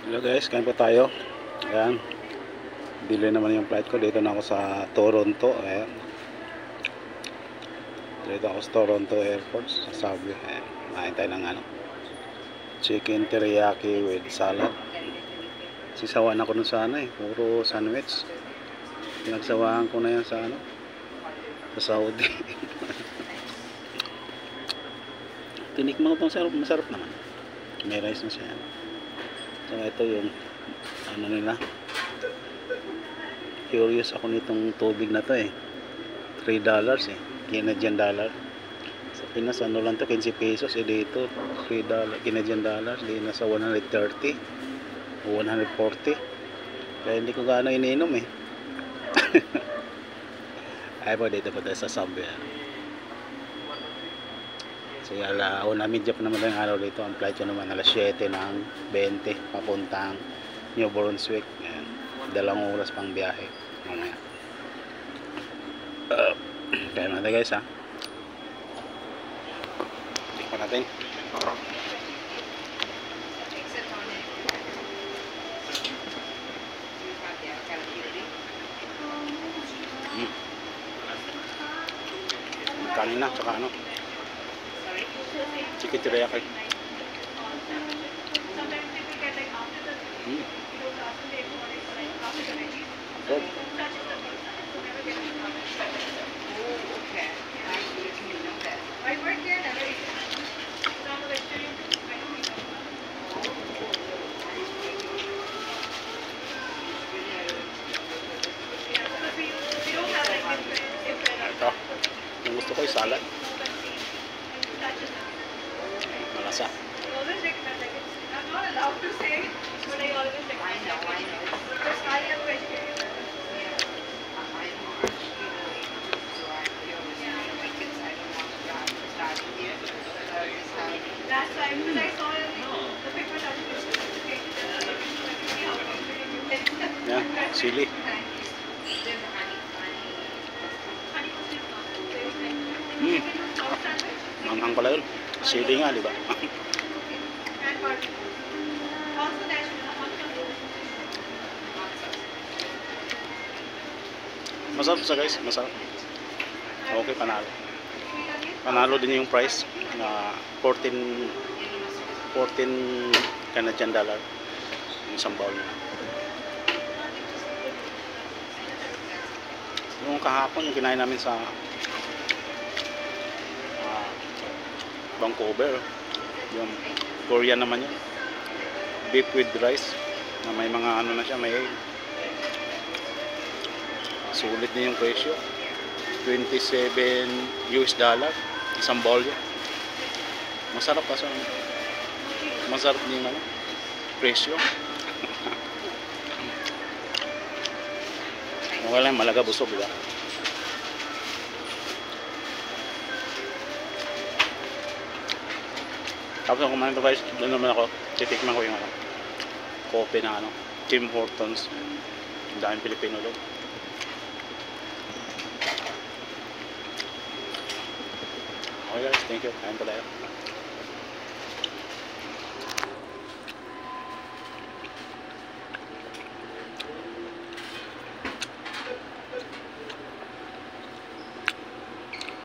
Hello guys, kain po tayo. Ayan. Delay naman yung flight ko. Dito na ako sa Toronto. Ayan. Dito ako sa Toronto Airport. Sa Subway. Ayan. Kain tayo ng chicken teriyaki with salad. Sisawan ako nun sa puro sandwich. Pinagsawaan ko na yan sa sa Saudi. Tinikman ko itong masarap naman. May rice na siya. So ito yung nila. Curious ako nitong tubig na to $3 Canadian dollar. Sa Pinas lang to 15 pesos dito $3 Canadian dollars, di nasa 130 o 140. Kaya hindi ko gaano iniinom ay po dito po tayo sa Subway. So una medyo pa naman yung araw dito. Ang flight ko naman alas 7 ng 20 papuntang New Brunswick. Ayan. 2 oras pang biyahe mamaya. Kaya natin guys tikman natin. Kanin na tsaka chicken teriyaki. Good. Ito, yung gusto ko yung salad. Malasa. Yan, sili. Manghang pala yun. Sili nga, di ba? Masarap siya guys, masarap. Okay, panalo. Panalo din yung price na 14 Canadian dollar yung isang bowl niya. Yung kahapon yung kinain namin sa Vancouver, yung Korean naman yun, beef with rice na may mga na siya, may sulit din yung presyo, $27 isang bowl yun. Masarap kasi masarap din yung presyo. Okay lang, malaga busog diba? Tapos kung kumain ito guys, doon naman ako titikman ko yung coffee na Tim Hortons. Ang daming Pilipino doon. Okay guys, thank you. Kain pa tayo.